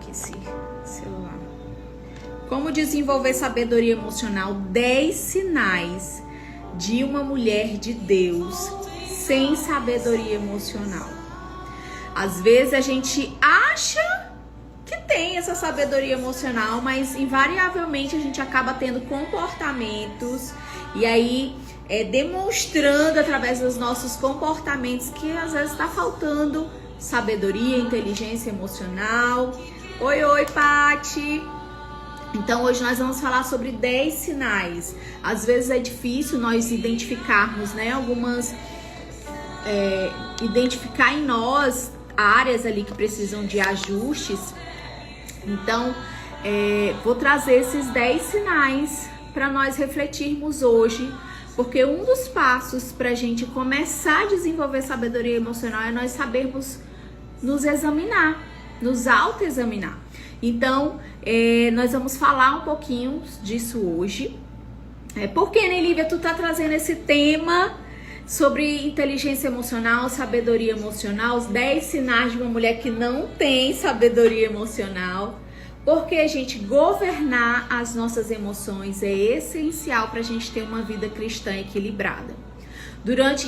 aqui esse celular. Como desenvolver sabedoria emocional? 10 sinais de uma mulher de Deus sem sabedoria emocional. Às vezes a gente acha que tem essa sabedoria emocional, mas invariavelmente a gente acaba tendo comportamentos e aí demonstrando através dos nossos comportamentos que às vezes está faltando sabedoria, inteligência emocional. Oi, Pati! Então hoje nós vamos falar sobre 10 sinais. Às vezes é difícil nós identificarmos, né, identificar em nós áreas ali que precisam de ajustes. Então vou trazer esses 10 sinais para nós refletirmos hoje, porque um dos passos para a gente começar a desenvolver sabedoria emocional é nós sabermos nos examinar, nos autoexaminar. Então, nós vamos falar um pouquinho disso hoje. Por que, né, Lívia, tu tá trazendo esse tema sobre inteligência emocional, sabedoria emocional, os 10 sinais de uma mulher que não tem sabedoria emocional? Porque, gente, governar as nossas emoções é essencial para a gente ter uma vida cristã equilibrada.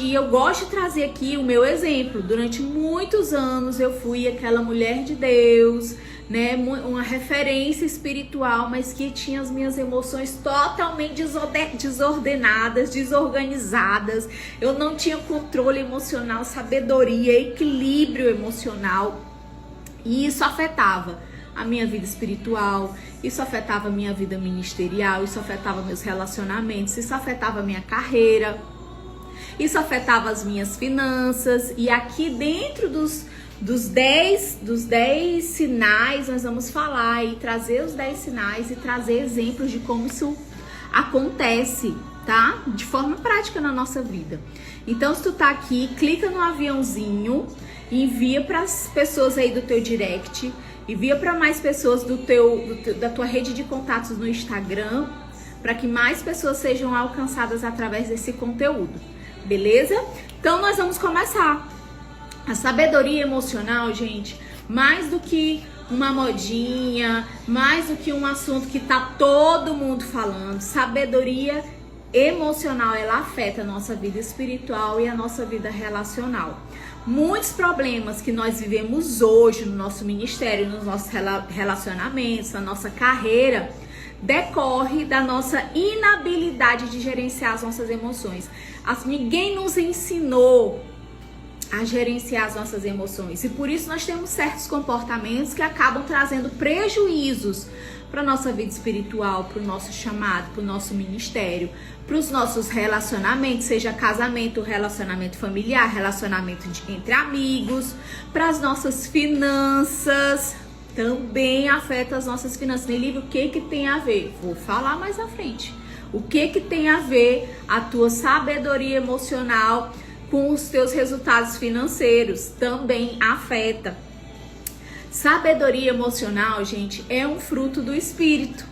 E eu gosto de trazer aqui o meu exemplo. Durante muitos anos eu fui aquela mulher de Deus, né, uma referência espiritual, mas que tinha as minhas emoções totalmente desordenadas, desorganizadas. Eu não tinha controle emocional, sabedoria, equilíbrio emocional. E isso afetava a minha vida espiritual, isso afetava a minha vida ministerial, isso afetava meus relacionamentos, isso afetava a minha carreira, isso afetava as minhas finanças. E aqui dentro dos 10 sinais, nós vamos falar e trazer os 10 sinais e trazer exemplos de como isso acontece, tá? De forma prática na nossa vida. Então, se tu tá aqui, clica no aviãozinho, envia para as pessoas aí do teu direct, envia para mais pessoas da tua rede de contatos no Instagram, para que mais pessoas sejam alcançadas através desse conteúdo, beleza? Então, nós vamos começar. A sabedoria emocional, gente, mais do que uma modinha, mais do que um assunto que tá todo mundo falando, sabedoria emocional, ela afeta a nossa vida espiritual e a nossa vida relacional. Muitos problemas que nós vivemos hoje no nosso ministério, nos nossos relacionamentos, na nossa carreira, decorre da nossa inabilidade de gerenciar as nossas emoções. Ninguém nos ensinou a gerenciar as nossas emoções, e por isso nós temos certos comportamentos que acabam trazendo prejuízos para a nossa vida espiritual, para o nosso chamado, para o nosso ministério, para os nossos relacionamentos, seja casamento, relacionamento familiar, relacionamento entre amigos, para as nossas finanças, também afeta as nossas finanças. Nelívia, o que tem a ver? Vou falar mais à frente. O que tem a ver a tua sabedoria emocional com os teus resultados financeiros? Também afeta. Sabedoria emocional, gente, é um fruto do Espírito.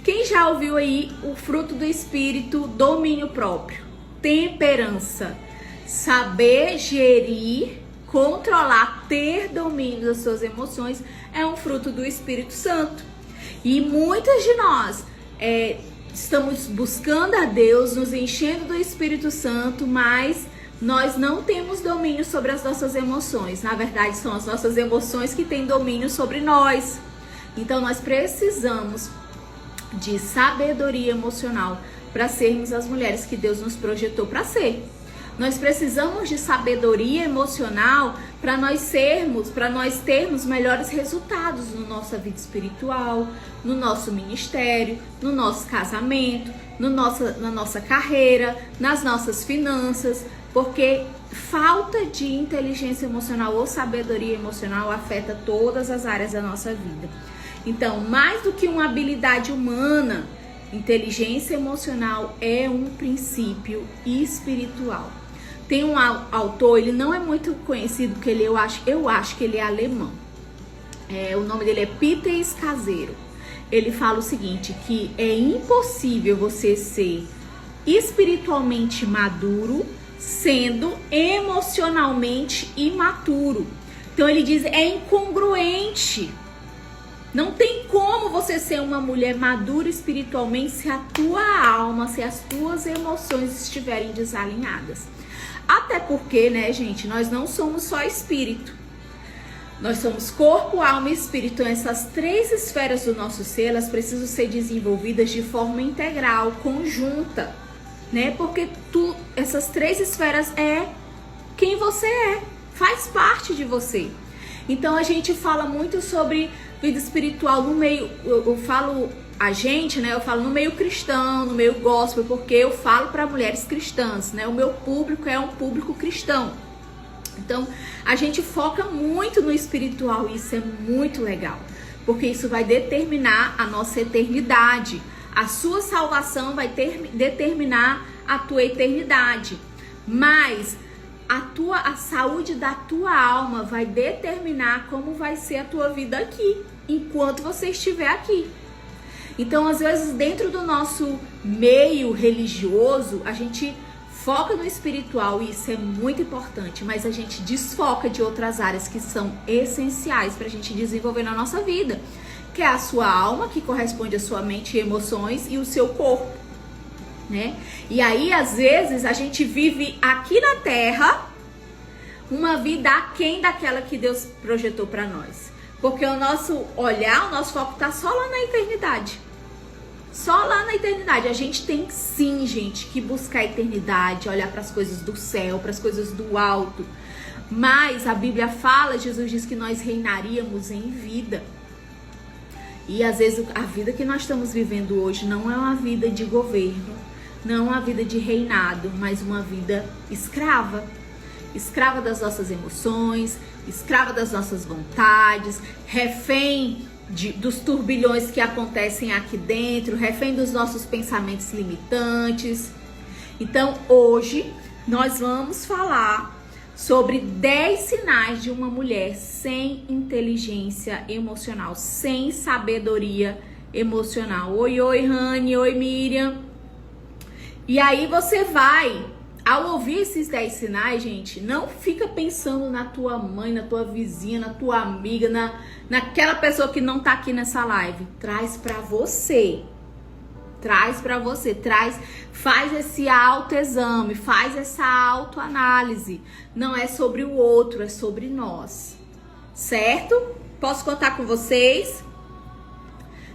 Quem já ouviu aí o fruto do Espírito? Domínio próprio, temperança, saber gerir, controlar, ter domínio das suas emoções é um fruto do Espírito Santo. E muitas de nós estamos buscando a Deus, nos enchendo do Espírito Santo, mas nós não temos domínio sobre as nossas emoções. Na verdade, são as nossas emoções que têm domínio sobre nós. Então, nós precisamos de sabedoria emocional para sermos as mulheres que Deus nos projetou para ser. Nós precisamos de sabedoria emocional para nós termos melhores resultados na nossa vida espiritual, no nosso ministério, no nosso casamento, na nossa carreira, nas nossas finanças. Porque falta de inteligência emocional ou sabedoria emocional afeta todas as áreas da nossa vida. Então, mais do que uma habilidade humana, inteligência emocional é um princípio espiritual. Tem um autor, ele não é muito conhecido, porque eu acho que ele é alemão. O nome dele é Peter Scazzero. Ele fala o seguinte, que é impossível você ser espiritualmente maduro sendo emocionalmente imaturo. Então ele diz, é incongruente Não tem como você ser uma mulher madura espiritualmente se a tua alma, se as tuas emoções estiverem desalinhadas. Até porque, né, gente, nós não somos só espírito. Nós somos corpo, alma e espírito. Então, essas 3 esferas do nosso ser, elas precisam ser desenvolvidas de forma integral, conjunta, né? Porque essas 3 esferas é quem você é, faz parte de você. Então, a gente fala muito sobre vida espiritual no meio, eu falo a gente, né? Eu falo no meio cristão, no meio gospel, porque eu falo para mulheres cristãs, né? O meu público é um público cristão. Então, a gente foca muito no espiritual e isso é muito legal, porque isso vai determinar a nossa eternidade. A sua salvação vai determinar a tua eternidade, mas a saúde da tua alma vai determinar como vai ser a tua vida aqui, enquanto você estiver aqui. Então, às vezes, dentro do nosso meio religioso, a gente foca no espiritual e isso é muito importante, mas a gente desfoca de outras áreas que são essenciais para a gente desenvolver na nossa vida, que é a sua alma, que corresponde à sua mente e emoções, e o seu corpo, né? E aí, às vezes, a gente vive aqui na Terra uma vida aquém daquela que Deus projetou para nós, porque o nosso olhar, o nosso foco tá só lá na eternidade. Só lá na eternidade. A gente tem sim, gente, que buscar a eternidade, olhar para as coisas do céu, para as coisas do alto. Mas a Bíblia fala, Jesus diz que nós reinaríamos em vida. E às vezes a vida que nós estamos vivendo hoje não é uma vida de governo, não é uma vida de reinado, mas uma vida escrava. Escrava das nossas emoções, escrava das nossas vontades, refém dos turbilhões que acontecem aqui dentro, refém dos nossos pensamentos limitantes. Então, hoje, nós vamos falar sobre 10 sinais de uma mulher sem inteligência emocional, sem sabedoria emocional. Oi, Rani, oi, Miriam. E aí você vai, ao ouvir esses 10 sinais, gente, não fica pensando na tua mãe, na tua vizinha, na tua amiga, naquela pessoa que não tá aqui nessa live. Traz pra você. Faz esse autoexame, faz essa autoanálise. Não é sobre o outro, é sobre nós. Certo? Posso contar com vocês?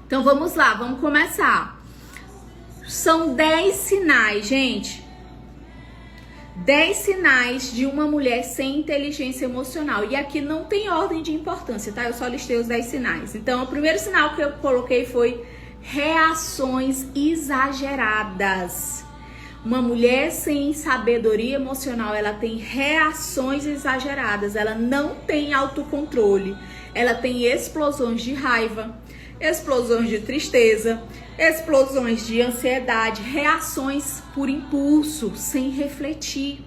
Então vamos lá, vamos começar. São 10 sinais, gente. 10 sinais de uma mulher sem inteligência emocional. E aqui não tem ordem de importância, tá? Eu só listei os 10 sinais. Então, o primeiro sinal que eu coloquei foi reações exageradas. Uma mulher sem sabedoria emocional, ela tem reações exageradas. Ela não tem autocontrole. Ela tem explosões de raiva, explosões de tristeza, explosões de ansiedade, reações por impulso, sem refletir.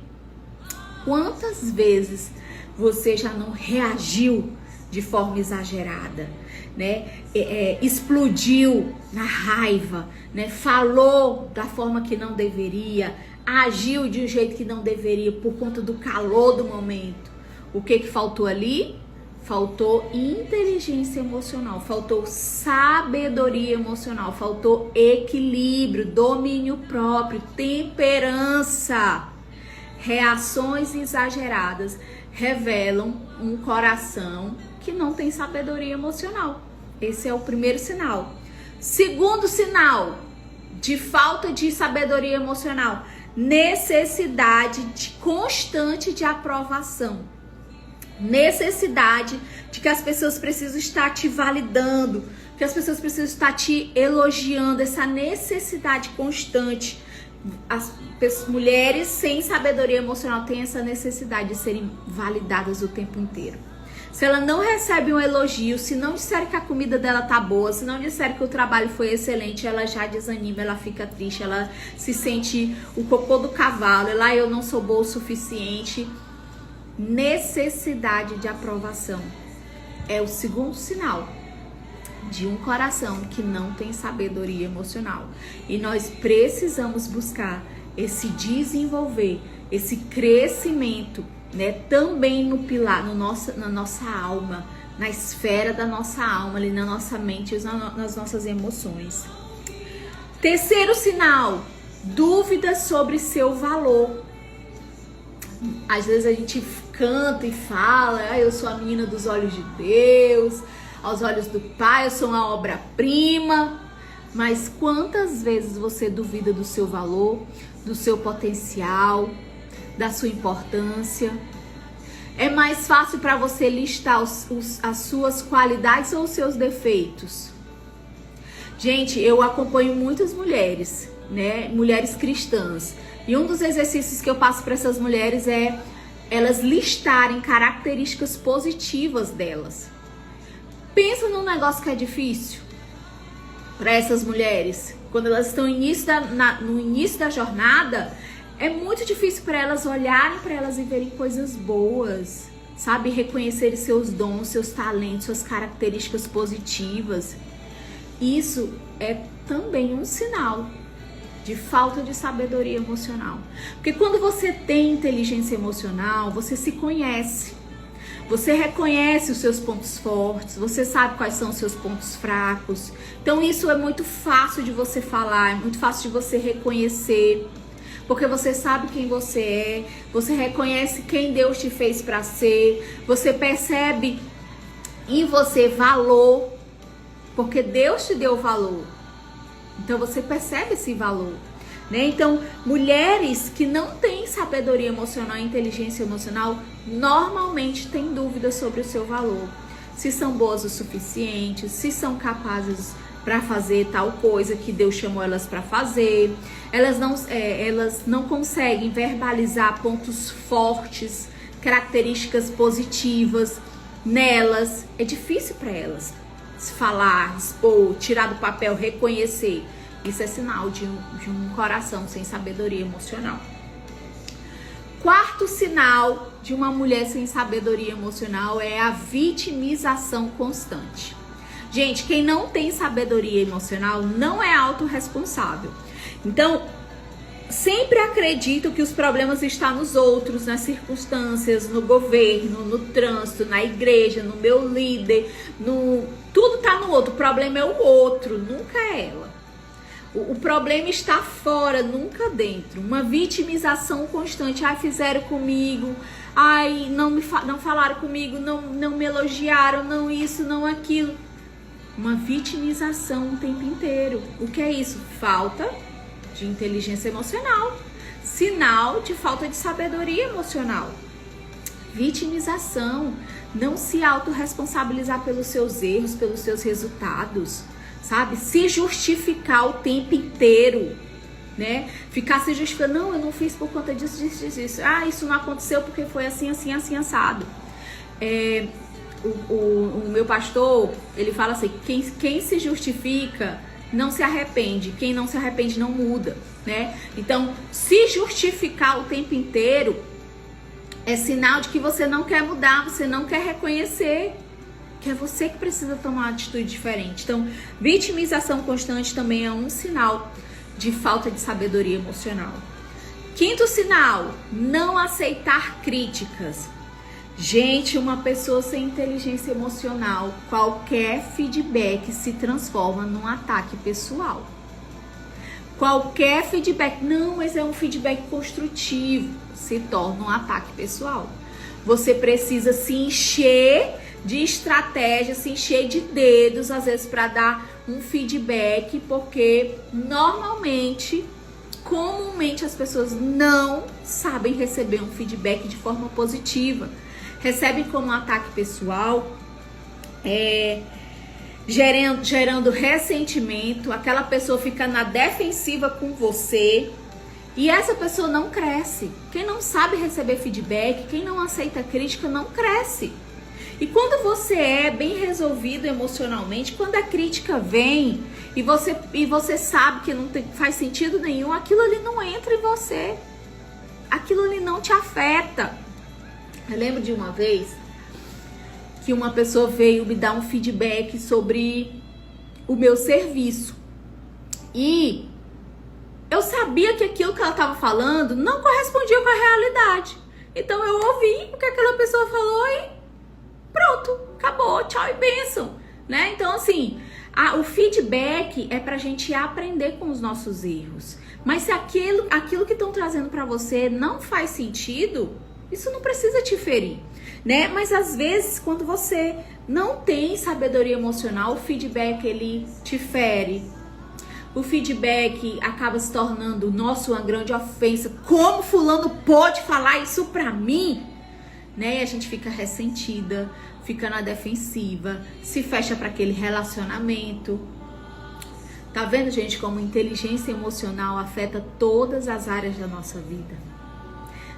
Quantas vezes você já não reagiu de forma exagerada, né? Explodiu na raiva, né? Falou da forma que não deveria, agiu de um jeito que não deveria por conta do calor do momento. O que faltou ali? Faltou inteligência emocional, faltou sabedoria emocional, faltou equilíbrio, domínio próprio, temperança. Reações exageradas revelam um coração que não tem sabedoria emocional. Esse é o primeiro sinal. Segundo sinal de falta de sabedoria emocional, necessidade constante de aprovação. Necessidade de que as pessoas precisam estar te validando, que as pessoas precisam estar te elogiando, essa necessidade constante. As mulheres sem sabedoria emocional têm essa necessidade de serem validadas o tempo inteiro. Se ela não recebe um elogio, se não disser que a comida dela tá boa, se não disser que o trabalho foi excelente, ela já desanima, ela fica triste, ela se sente o cocô do cavalo, eu não sou boa o suficiente. Necessidade de aprovação é o segundo sinal de um coração que não tem sabedoria emocional. E nós precisamos buscar esse desenvolver, esse crescimento, né, também no pilar, na nossa alma, na esfera da nossa alma, ali na nossa mente, nas nossas emoções. Terceiro sinal, dúvidas sobre seu valor. Às vezes a gente canta e fala, eu sou a menina dos olhos de Deus, aos olhos do Pai, eu sou uma obra-prima. Mas quantas vezes você duvida do seu valor, do seu potencial, da sua importância? É mais fácil para você listar as suas qualidades ou os seus defeitos? Gente, eu acompanho muitas mulheres, né? Mulheres cristãs. E um dos exercícios que eu passo para essas mulheres é elas listarem características positivas delas. Pensa num negócio que é difícil para essas mulheres. Quando elas estão no início da jornada, é muito difícil para elas olharem para elas e verem coisas boas, sabe? Reconhecerem seus dons, seus talentos, suas características positivas. Isso é também um sinal de falta de sabedoria emocional. Porque quando você tem inteligência emocional, você se conhece. Você reconhece os seus pontos fortes, você sabe quais são os seus pontos fracos. Então isso é muito fácil de você falar, é muito fácil de você reconhecer. Porque você sabe quem você reconhece quem Deus te fez para ser, você percebe em você valor, porque Deus te deu valor. Então você percebe esse valor, né? Então, mulheres que não têm sabedoria emocional e inteligência emocional normalmente têm dúvidas sobre o seu valor. Se são boas o suficiente, se são capazes para fazer tal coisa que Deus chamou elas para fazer. Elas não conseguem verbalizar pontos fortes, características positivas nelas. É difícil para elas se falar, expor, tirar do papel, reconhecer. Isso é sinal de um coração sem sabedoria emocional. Quarto sinal de uma mulher sem sabedoria emocional é a vitimização constante. Gente, quem não tem sabedoria emocional não é autorresponsável. Então, sempre acredito que os problemas estão nos outros, nas circunstâncias, no governo, no trânsito, na igreja, no meu líder, tudo está no outro. O problema é o outro, nunca é ela. O problema está fora, nunca dentro. Uma vitimização constante. Ai, fizeram comigo. Ai, não falaram comigo, não me elogiaram, não isso, não aquilo. Uma vitimização o tempo inteiro. O que é isso? Falta de inteligência emocional. Sinal de falta de sabedoria emocional. Vitimização. Não se autorresponsabilizar pelos seus erros, pelos seus resultados. Sabe? Se justificar o tempo inteiro, né? Ficar se justificando, não, eu não fiz por conta disso. Ah, isso não aconteceu porque foi assim, assado. O meu pastor, ele fala assim, quem se justifica não se arrepende, quem não se arrepende não muda, né? Então, se justificar o tempo inteiro é sinal de que você não quer mudar, você não quer reconhecer que é você que precisa tomar uma atitude diferente. Então, vitimização constante também é um sinal de falta de sabedoria emocional. Quinto sinal, não aceitar críticas. Gente, uma pessoa sem inteligência emocional, qualquer feedback se transforma num ataque pessoal. Qualquer feedback, não, mas é um feedback construtivo, se torna um ataque pessoal. Você precisa se encher de estratégia, se encher de dedos, às vezes, para dar um feedback, porque comumente as pessoas não sabem receber um feedback de forma positiva. Recebem como um ataque pessoal, gerando ressentimento, aquela pessoa fica na defensiva com você e essa pessoa não cresce. Quem não sabe receber feedback, quem não aceita crítica, não cresce. E quando você é bem resolvido emocionalmente, quando a crítica vem e você sabe que não faz sentido nenhum, aquilo ali não entra em você. Aquilo ali não te afeta. Eu lembro de uma vez que uma pessoa veio me dar um feedback sobre o meu serviço. E eu sabia que aquilo que ela estava falando não correspondia com a realidade. Então eu ouvi o que aquela pessoa falou e Pronto, acabou, tchau e bênção, né? Então, assim, o feedback é pra gente aprender com os nossos erros. Mas se aquilo que estão trazendo pra você não faz sentido, isso não precisa te ferir, né? Mas às vezes, quando você não tem sabedoria emocional, o feedback, ele te fere. O feedback acaba se tornando, nossa, uma grande ofensa. Como fulano pode falar isso pra mim? Né? E a gente fica ressentida, fica na defensiva, se fecha para aquele relacionamento. Tá vendo, gente, como inteligência emocional afeta todas as áreas da nossa vida?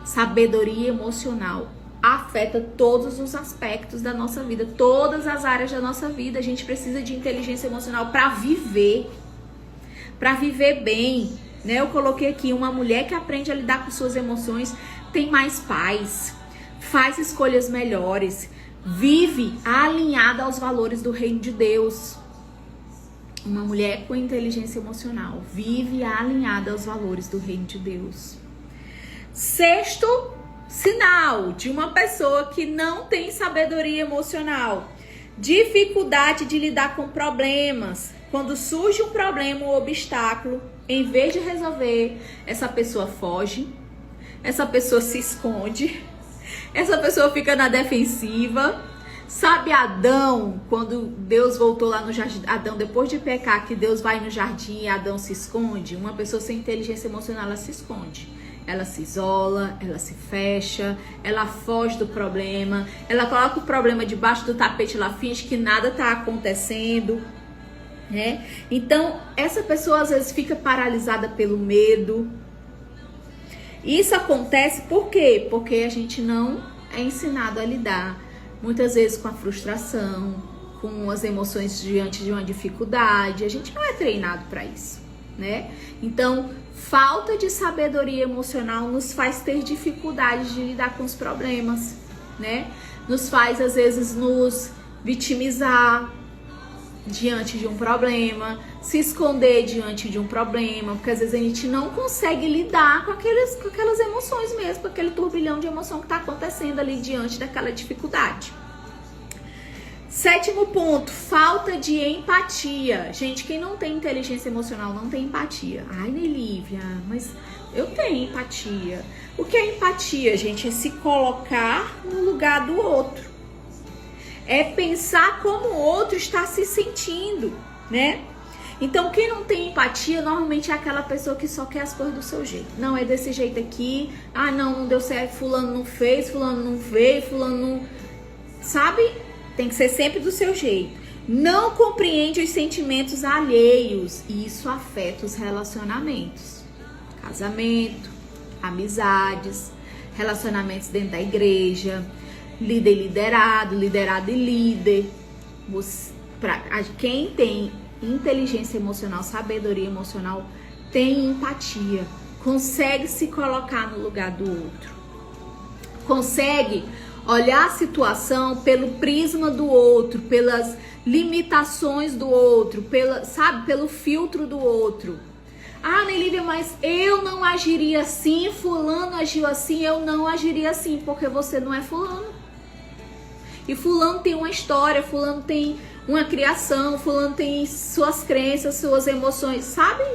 Sabedoria emocional afeta todos os aspectos da nossa vida, todas as áreas da nossa vida. A gente precisa de inteligência emocional para viver bem, né? Eu coloquei aqui, uma mulher que aprende a lidar com suas emoções tem mais paz, faz escolhas melhores, vive alinhada aos valores do reino de Deus. Uma mulher com inteligência emocional vive alinhada aos valores do reino de Deus. Sexto sinal de uma pessoa que não tem sabedoria emocional: dificuldade de lidar com problemas. Quando surge um problema ou obstáculo, em vez de resolver, essa pessoa foge, essa pessoa se esconde, essa pessoa fica na defensiva. Sabe Adão, quando Deus voltou lá no jardim, Adão depois de pecar, que Deus vai no jardim e Adão se esconde? Uma pessoa sem inteligência emocional, ela se esconde. Ela se isola, ela se fecha, ela foge do problema, ela coloca o problema debaixo do tapete, ela finge que nada tá acontecendo, né? Então, essa pessoa às vezes fica paralisada pelo medo. Isso acontece por quê? Porque a gente não é ensinado a lidar muitas vezes com a frustração, com as emoções diante de uma dificuldade. A gente não é treinado para isso, né? Então, falta de sabedoria emocional nos faz ter dificuldade de lidar com os problemas, né? Nos faz, às vezes, nos vitimizar diante de um problema, se esconder diante de um problema, porque às vezes a gente não consegue lidar com aquelas emoções mesmo, com aquele turbilhão de emoção que está acontecendo ali diante daquela dificuldade. Sétimo ponto, falta de empatia. Gente, quem não tem inteligência emocional não tem empatia. Ai, Nelívia, mas eu tenho empatia. O que é empatia, gente? É se colocar no lugar do outro. É pensar como o outro está se sentindo, né? Então, quem não tem empatia, normalmente é aquela pessoa que só quer as coisas do seu jeito. Não, é desse jeito aqui. Ah, não deu certo, fulano não fez, fulano não veio, fulano não... Sabe? Tem que ser sempre do seu jeito. Não compreende os sentimentos alheios. E isso afeta os relacionamentos. Casamento, amizades, relacionamentos dentro da igreja, líder e liderado, liderado e líder. Quem tem inteligência emocional, sabedoria emocional, tem empatia, consegue se colocar no lugar do outro, consegue olhar a situação pelo prisma do outro, pelas limitações do outro, pelo filtro do outro. Ah, Nelívia, mas eu não agiria assim, fulano agiu assim, eu não agiria assim, porque você não é fulano. E fulano tem uma história, fulano tem uma criação, fulano tem suas crenças, suas emoções, sabe?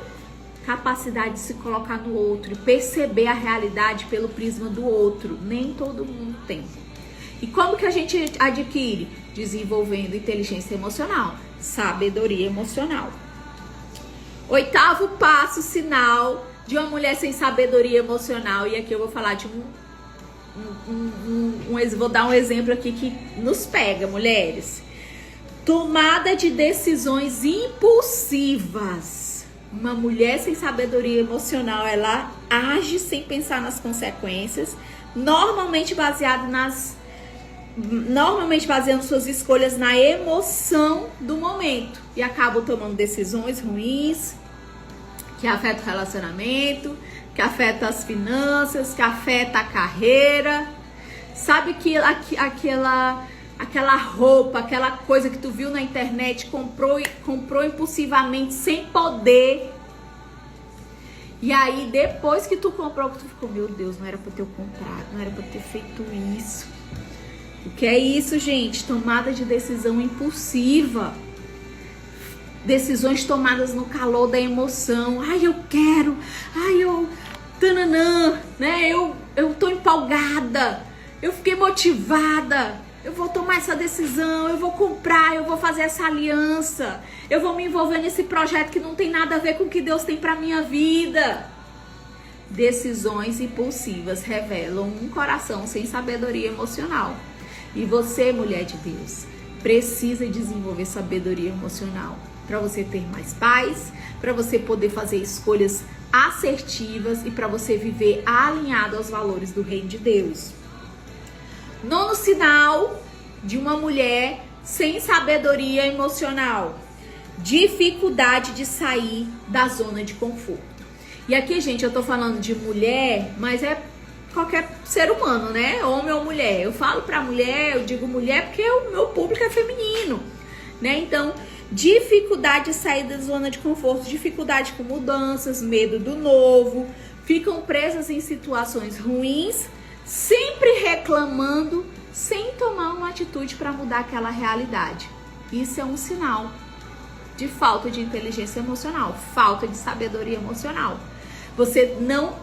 Capacidade de se colocar no outro e perceber a realidade pelo prisma do outro. Nem todo mundo tem. E como que a gente adquire? Desenvolvendo inteligência emocional, sabedoria emocional. Oitavo passo, sinal de uma mulher sem sabedoria emocional. E aqui eu vou falar de vou dar um exemplo aqui que nos pega, mulheres. Tomada de decisões impulsivas. Uma mulher sem sabedoria emocional, ela age sem pensar nas consequências, normalmente baseando suas escolhas na emoção do momento e acabam tomando decisões ruins que afetam o relacionamento, que afeta as finanças, que afeta a carreira. Sabe que aquela roupa, aquela coisa que tu viu na internet, comprou impulsivamente, sem poder. E aí, depois que tu comprou, tu ficou, meu Deus, não era pra eu ter comprado, não era pra eu ter feito isso. O que é isso, gente? Tomada de decisão impulsiva. Decisões tomadas no calor da emoção. Ai, eu quero. Ai, eu... Tananã, né? Eu tô empolgada. Eu fiquei motivada. Eu vou tomar essa decisão. Eu vou comprar. Eu vou fazer essa aliança. Eu vou me envolver nesse projeto que não tem nada a ver com o que Deus tem pra minha vida. Decisões impulsivas revelam um coração sem sabedoria emocional. E você, mulher de Deus, precisa desenvolver sabedoria emocional para você ter mais paz, para você poder fazer escolhas assertivas e para você viver alinhado aos valores do reino de Deus. Nono sinal de uma mulher sem sabedoria emocional: dificuldade de sair da zona de conforto. E aqui, gente, eu tô falando de mulher, mas é qualquer ser humano, né? Homem ou mulher. Eu falo pra mulher, eu digo mulher porque o meu público é feminino, né? Então, dificuldade de sair da zona de conforto, dificuldade com mudanças, medo do novo, ficam presas em situações ruins, sempre reclamando, sem tomar uma atitude para mudar aquela realidade. Isso é um sinal de falta de inteligência emocional, falta de sabedoria emocional. Você não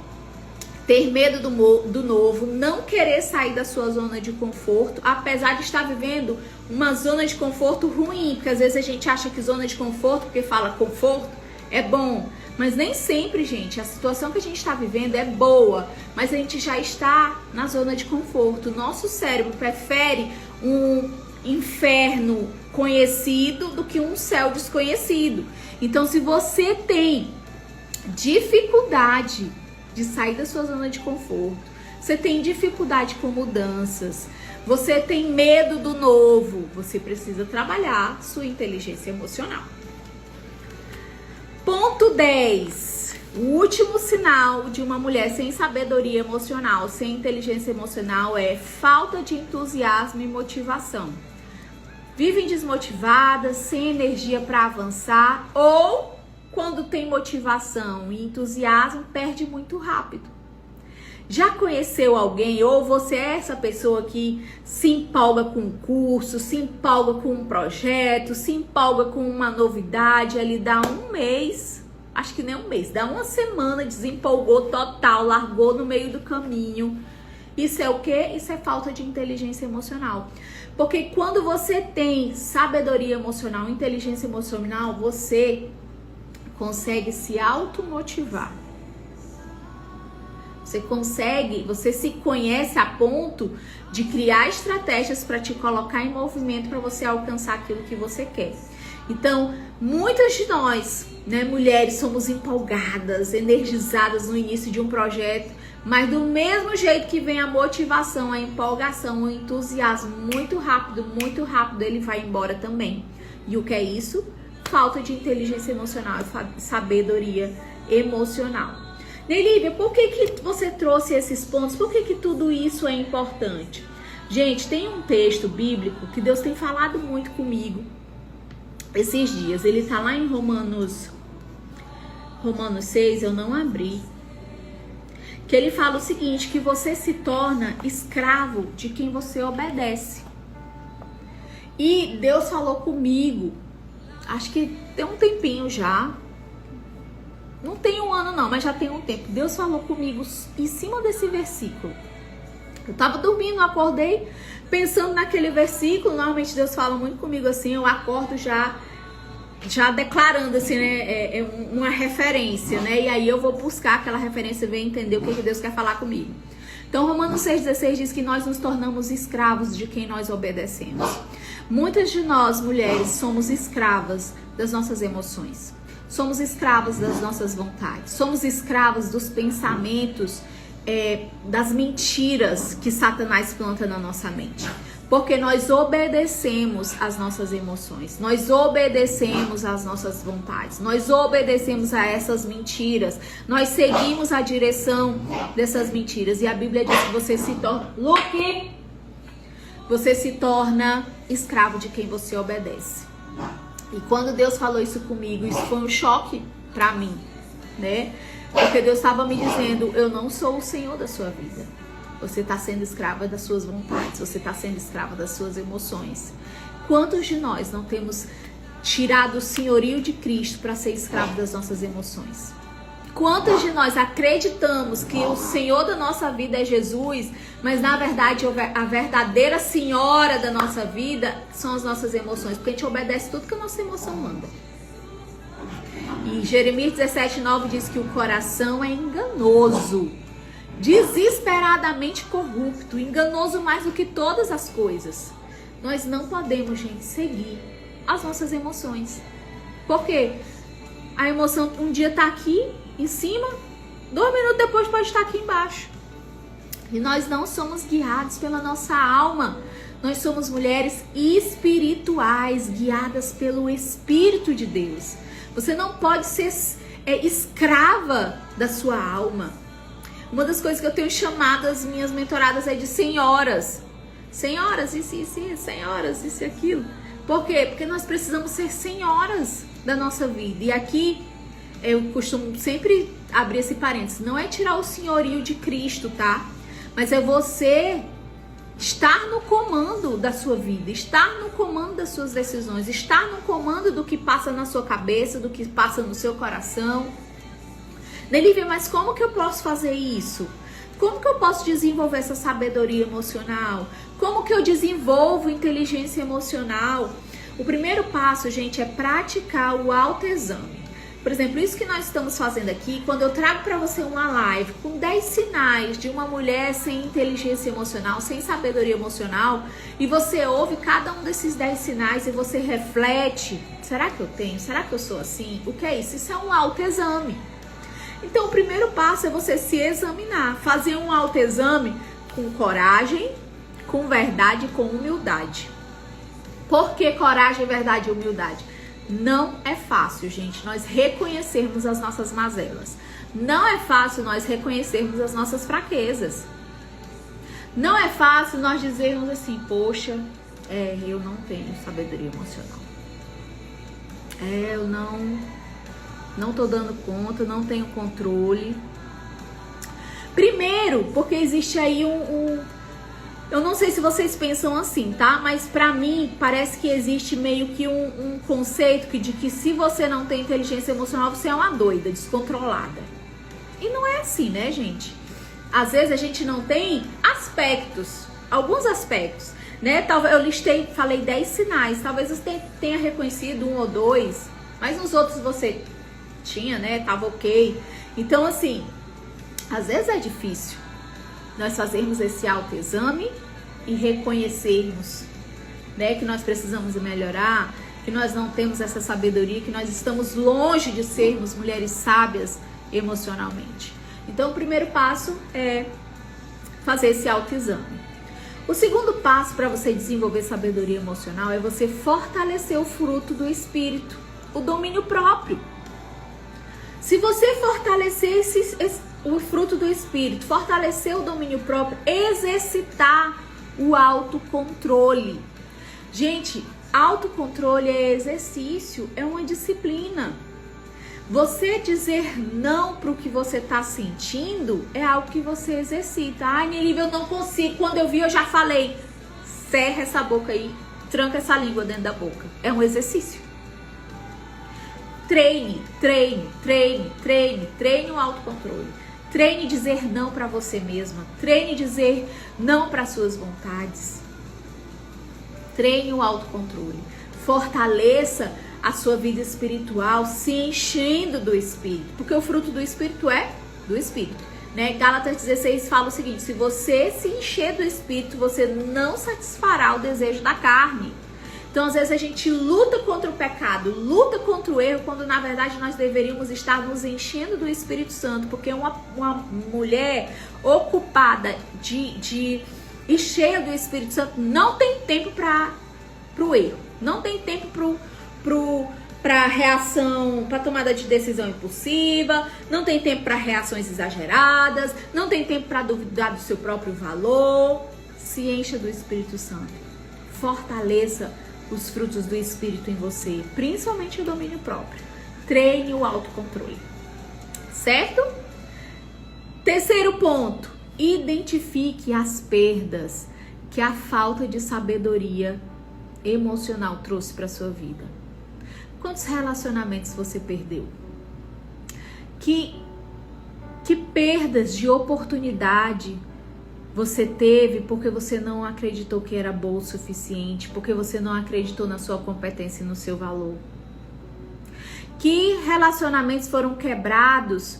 ter medo do novo, não querer sair da sua zona de conforto, apesar de estar vivendo uma zona de conforto ruim, porque às vezes a gente acha que zona de conforto, porque fala conforto, é bom, mas nem sempre, gente, a situação que a gente está vivendo é boa, mas a gente já está na zona de conforto. Nosso cérebro prefere um inferno conhecido do que um céu desconhecido. Então, se você tem dificuldade de sair da sua zona de conforto, você tem dificuldade com mudanças, você tem medo do novo, você precisa trabalhar sua inteligência emocional. Ponto 10. O último sinal de uma mulher sem sabedoria emocional, sem inteligência emocional, é falta de entusiasmo e motivação. Vivem desmotivadas, sem energia para avançar, ou quando tem motivação e entusiasmo, perde muito rápido. Já conheceu alguém, ou você é essa pessoa que se empolga com um curso, se empolga com um projeto, se empolga com uma novidade, ali dá um mês, acho que nem um mês, dá uma semana, desempolgou total, largou no meio do caminho. Isso é o quê? Isso é falta de inteligência emocional. Porque quando você tem sabedoria emocional, inteligência emocional, você consegue se automotivar. Você se conhece a ponto de criar estratégias para te colocar em movimento para você alcançar aquilo que você quer. Então, muitas de nós, né, mulheres, somos empolgadas, energizadas no início de um projeto, mas do mesmo jeito que vem a motivação, a empolgação, o entusiasmo, muito rápido, ele vai embora também. E o que é isso? Falta de inteligência emocional e sabedoria emocional. Neilívia, por que você trouxe esses pontos? Por que tudo isso é importante? Gente, tem um texto bíblico que Deus tem falado muito comigo esses dias. Ele tá lá em Romanos 6, eu não abri. Que ele fala o seguinte, que você se torna escravo de quem você obedece. E Deus falou comigo, acho que tem um tempinho já. Não tem um ano não, mas já tem um tempo. Deus falou comigo em cima desse versículo. Eu tava dormindo, acordei pensando naquele versículo. Normalmente Deus fala muito comigo assim, eu acordo já declarando assim, né, uma referência, né? E aí eu vou buscar aquela referência e ver entender o que Deus quer falar comigo. Então, Romanos 6,16 diz que nós nos tornamos escravos de quem nós obedecemos. Muitas de nós, mulheres, somos escravas das nossas emoções. Somos escravos das nossas vontades. Somos escravos dos pensamentos, das mentiras que Satanás planta na nossa mente. Porque nós obedecemos às nossas emoções. Nós obedecemos às nossas vontades. Nós obedecemos a essas mentiras. Nós seguimos a direção dessas mentiras. E a Bíblia diz que você se torna... Luke! Você se torna escravo de quem você obedece. E quando Deus falou isso comigo, isso foi um choque pra mim, né? Porque Deus estava me dizendo, eu não sou o Senhor da sua vida. Você está sendo escrava das suas vontades, você está sendo escrava das suas emoções. Quantos de nós não temos tirado o senhorio de Cristo para ser escravo das nossas emoções? Quantos de nós acreditamos que o Senhor da nossa vida é Jesus, mas na verdade a verdadeira senhora da nossa vida são as nossas emoções, porque a gente obedece tudo que a nossa emoção manda. E Jeremias 17:9 diz que o coração é enganoso, desesperadamente corrupto, enganoso mais do que todas as coisas. Nós não podemos, gente, seguir as nossas emoções. Por quê? A emoção um dia tá aqui em cima, 2 minutos depois pode estar aqui embaixo. E nós não somos guiados pela nossa alma. Nós somos mulheres espirituais, guiadas pelo Espírito de Deus. Você não pode ser escrava da sua alma. Uma das coisas que eu tenho chamado as minhas mentoradas é de senhoras. Senhoras, isso, senhoras, isso e aquilo. Por quê? Porque nós precisamos ser senhoras da nossa vida. E aqui eu costumo sempre abrir esse parênteses. Não é tirar o senhorio de Cristo, tá? Mas é você estar no comando da sua vida, estar no comando das suas decisões, estar no comando do que passa na sua cabeça, do que passa no seu coração. Nelívia, mas como que eu posso fazer isso? Como que eu posso desenvolver essa sabedoria emocional? Como que eu desenvolvo inteligência emocional? O primeiro passo, gente, é praticar o autoexame. Por exemplo, isso que nós estamos fazendo aqui, quando eu trago para você uma live com 10 sinais de uma mulher sem inteligência emocional, sem sabedoria emocional, e você ouve cada um desses 10 sinais e você reflete, será que eu tenho? Será que eu sou assim? O que é isso? Isso é um autoexame. Então, o primeiro passo é você se examinar, fazer um autoexame com coragem, com verdade e com humildade. Por que coragem, verdade e humildade? Não é fácil, gente, nós reconhecermos as nossas mazelas. Não é fácil nós reconhecermos as nossas fraquezas. Não é fácil nós dizermos assim, poxa, eu não tenho sabedoria emocional. Eu não tô dando conta, não tenho controle. Primeiro, porque existe aí eu não sei se vocês pensam assim, tá? Mas pra mim, parece que existe meio que um conceito de que se você não tem inteligência emocional, você é uma doida, descontrolada. E não é assim, né, gente? Às vezes a gente não tem aspectos, alguns aspectos, né? Talvez eu falei 10 sinais, talvez você tenha reconhecido 1 ou 2, mas nos outros você tinha, né? Tava ok. Então, assim, às vezes é difícil nós fazermos esse autoexame e reconhecermos, né, que nós precisamos melhorar, que nós não temos essa sabedoria, que nós estamos longe de sermos mulheres sábias emocionalmente. Então, o primeiro passo é fazer esse autoexame. O segundo passo para você desenvolver sabedoria emocional é você fortalecer o fruto do Espírito, o domínio próprio. Se você fortalecer o fruto do Espírito, fortalecer o domínio próprio, exercitar o autocontrole. Gente, autocontrole é exercício, é uma disciplina. Você dizer não para o que você está sentindo é algo que você exercita. Ai, Nelívia, eu não consigo. Quando eu vi, eu já falei. Cerra essa boca aí, tranca essa língua dentro da boca. É um exercício. Treine o autocontrole. Treine dizer não para você mesma. Treine dizer não para suas vontades. Treine o autocontrole. Fortaleça a sua vida espiritual se enchendo do Espírito. Porque o fruto do Espírito é do Espírito, né? Gálatas 16 fala o seguinte: se você se encher do Espírito, você não satisfará o desejo da carne. Então, às vezes, a gente luta contra o pecado, luta contra o erro, quando, na verdade, nós deveríamos estar nos enchendo do Espírito Santo, porque uma mulher ocupada e cheia do Espírito Santo não tem tempo para o erro, não tem tempo para reação, para tomada de decisão impulsiva, não tem tempo para reações exageradas, não tem tempo para duvidar do seu próprio valor. Se encha do Espírito Santo, fortaleça os frutos do Espírito em você, principalmente o domínio próprio. Treine o autocontrole, certo? Terceiro ponto, Identifique as perdas que a falta de sabedoria emocional trouxe para sua vida. Quantos relacionamentos você perdeu? Que perdas de oportunidade você teve porque você não acreditou que era boa o suficiente, porque você não acreditou na sua competência e no seu valor? Que relacionamentos foram quebrados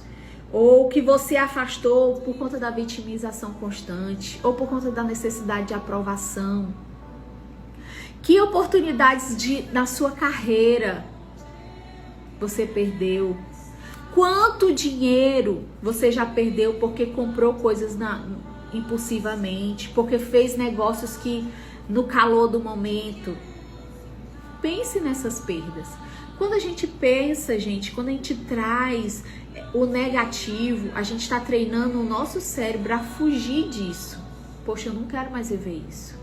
ou que você afastou por conta da vitimização constante ou por conta da necessidade de aprovação? Que oportunidades na sua carreira você perdeu? Quanto dinheiro você já perdeu porque comprou coisas impulsivamente, porque fez negócios que no calor do momento? Pense nessas perdas. Quando a gente pensa, gente, quando a gente traz o negativo, a gente está treinando o nosso cérebro a fugir disso. Poxa, eu não quero mais viver isso.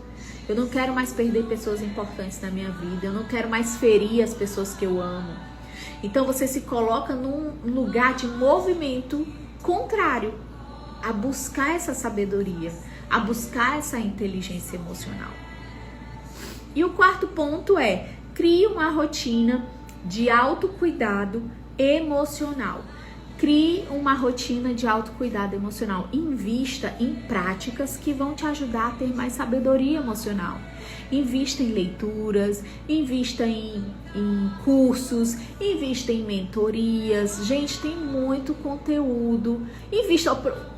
Eu não quero mais perder pessoas importantes na minha vida. Eu não quero mais ferir as pessoas que eu amo. Então você se coloca num lugar de movimento contrário a buscar essa sabedoria, a buscar essa inteligência emocional. E o quarto ponto é: crie uma rotina de autocuidado emocional. Crie uma rotina de autocuidado emocional. Invista em práticas que vão te ajudar a ter mais sabedoria emocional. Invista em leituras, invista em cursos, invista em mentorias. Gente, tem muito conteúdo.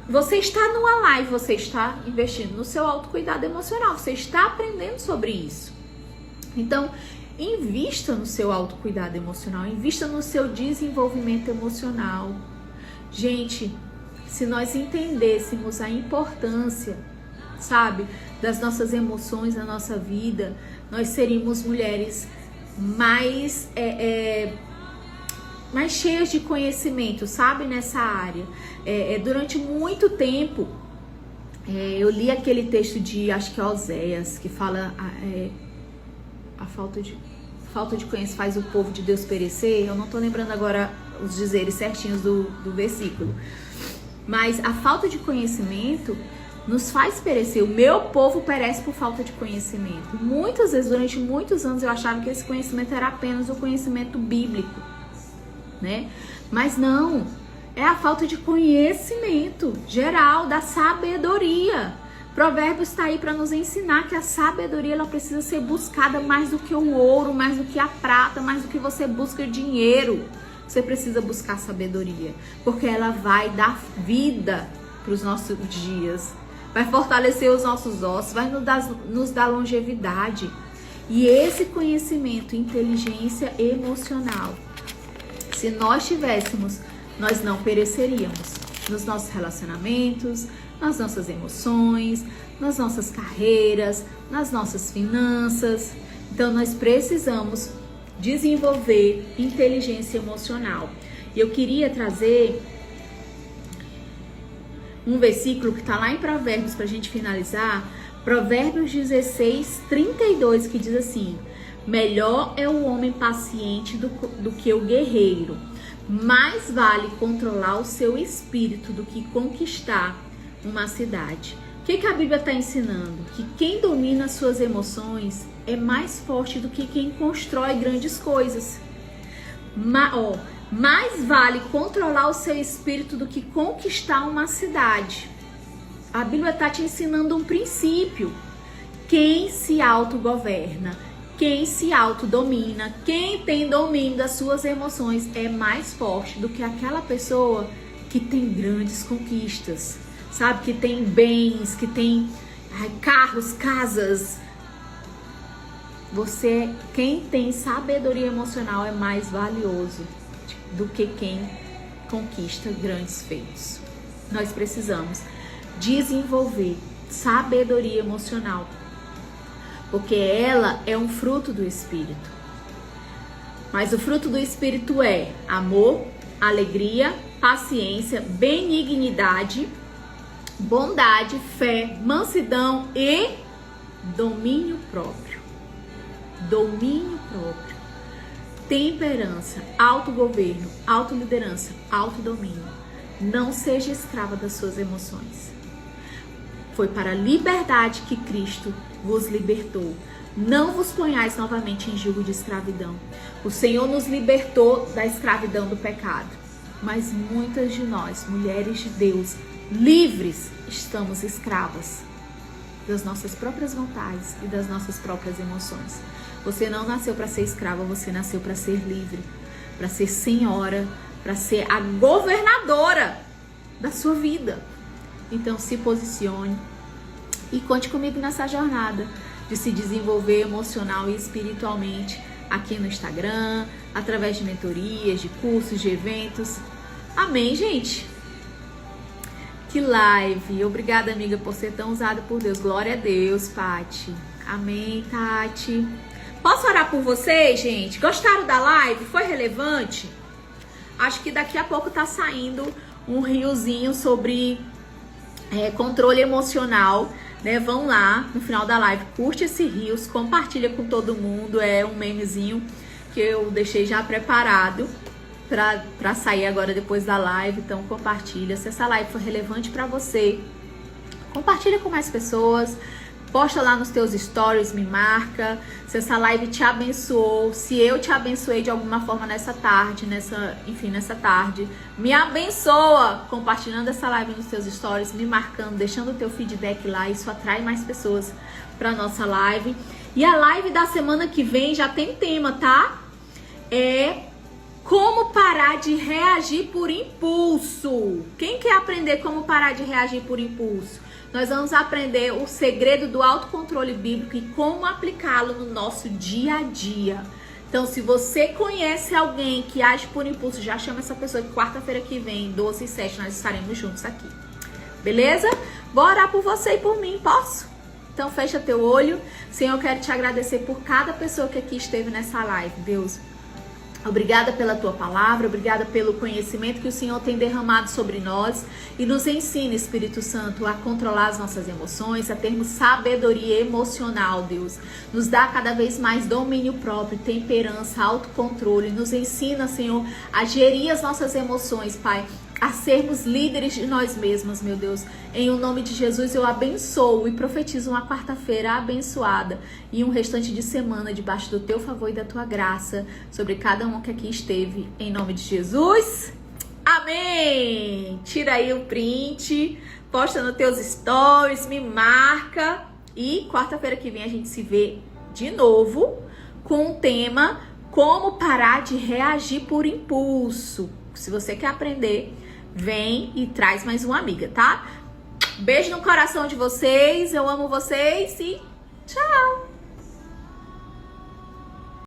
Você está numa live, você está investindo no seu autocuidado emocional. Você está aprendendo sobre isso. Então, invista no seu autocuidado emocional, invista no seu desenvolvimento emocional. Gente, se nós entendêssemos a importância, sabe, das nossas emoções na nossa vida, nós seríamos mulheres mais cheias de conhecimento, sabe, nessa área. Durante muito tempo, eu li aquele texto de, acho que é Oséias, que fala... a falta de conhecimento faz o povo de Deus perecer. Eu não tô lembrando agora os dizeres certinhos do versículo. Mas a falta de conhecimento nos faz perecer. O meu povo perece por falta de conhecimento. Muitas vezes, durante muitos anos, eu achava que esse conhecimento era apenas o conhecimento bíblico, né? Mas não. É a falta de conhecimento geral, da sabedoria. Provérbios está aí para nos ensinar que a sabedoria ela precisa ser buscada mais do que o ouro, mais do que a prata, mais do que você busca dinheiro. Você precisa buscar sabedoria, porque ela vai dar vida para os nossos dias, vai fortalecer os nossos ossos, vai nos dar longevidade. E esse conhecimento, inteligência emocional, se nós tivéssemos, nós não pereceríamos nos nossos relacionamentos, nas nossas emoções, nas nossas carreiras, nas nossas finanças. Então nós precisamos desenvolver inteligência emocional. E eu queria trazer um versículo que está lá em Provérbios para a gente finalizar. Provérbios 16, 32, que diz assim: melhor é o homem paciente do que o guerreiro. Mais vale controlar o seu espírito do que conquistar uma cidade. O que a Bíblia está ensinando? Que quem domina suas emoções é mais forte do que quem constrói grandes coisas. Mais vale controlar o seu espírito do que conquistar uma cidade. A Bíblia está te ensinando um princípio. Quem se autogoverna, quem se autodomina, quem tem domínio das suas emoções é mais forte do que aquela pessoa que tem grandes conquistas, sabe? Que tem bens, que tem carros, casas. Quem tem sabedoria emocional é mais valioso do que quem conquista grandes feitos. Nós precisamos desenvolver sabedoria emocional, porque ela é um fruto do Espírito. Mas o fruto do Espírito é amor, alegria, paciência, benignidade, bondade, fé, mansidão e domínio próprio. Domínio próprio, temperança, autogoverno, autoliderança, autodomínio. Não seja escrava das suas emoções. foi para a liberdade que Cristo vos libertou. Não vos ponhais novamente em jugo de escravidão. O Senhor nos libertou da escravidão do pecado. Mas muitas de nós, mulheres de Deus, livres, estamos escravas das nossas próprias vontades e das nossas próprias emoções. Você não nasceu para ser escrava, você nasceu para ser livre, para ser senhora, para ser a governadora da sua vida. Então se posicione e conte comigo nessa jornada de se desenvolver emocional e espiritualmente aqui no Instagram, através de mentorias, de cursos, de eventos. Amém, gente? Que live! Obrigada, amiga, por ser tão usada por Deus. Glória a Deus, Pati. Amém, Tati. Posso orar por vocês, gente? Gostaram da live? Foi relevante? Acho que daqui a pouco tá saindo um riozinho sobre controle emocional, né? Vão lá no final da live, curte esse rios, compartilha com todo mundo. É um memezinho que eu deixei já preparado pra sair agora depois da live. Então compartilha. Se essa live for relevante pra você, compartilha com mais pessoas. Posta lá nos teus stories, me marca. Se essa live te abençoou, se eu te abençoei de alguma forma nessa tarde, nessa tarde, me abençoa compartilhando essa live nos teus stories, me marcando, deixando o teu feedback lá. Isso atrai mais pessoas pra nossa live. E a live da semana que vem já tem tema, tá? É como parar de reagir por impulso. Quem quer aprender como parar de reagir por impulso? Nós vamos aprender o segredo do autocontrole bíblico e como aplicá-lo no nosso dia a dia. Então, se você conhece alguém que age por impulso, já chama essa pessoa que quarta-feira que vem, 12 e 7, nós estaremos juntos aqui. Beleza? Vou orar por você e por mim, posso? Então, fecha teu olho. Senhor, eu quero te agradecer por cada pessoa que aqui esteve nessa live, Deus. Obrigada pela tua palavra, obrigada pelo conhecimento que o Senhor tem derramado sobre nós e nos ensina, Espírito Santo, a controlar as nossas emoções, a termos sabedoria emocional, Deus. Nos dá cada vez mais domínio próprio, temperança, autocontrole. Nos ensina, Senhor, a gerir as nossas emoções, Pai, a sermos líderes de nós mesmas, meu Deus. Em o nome de Jesus eu abençoo e profetizo uma quarta-feira abençoada e um restante de semana debaixo do teu favor e da tua graça sobre cada um que aqui esteve. Em nome de Jesus. Amém! Tira aí o print, posta nos teus stories, me marca e quarta-feira que vem a gente se vê de novo com o tema como parar de reagir por impulso. Se você quer aprender, vem e traz mais uma amiga, tá? Beijo no coração de vocês, eu amo vocês e tchau!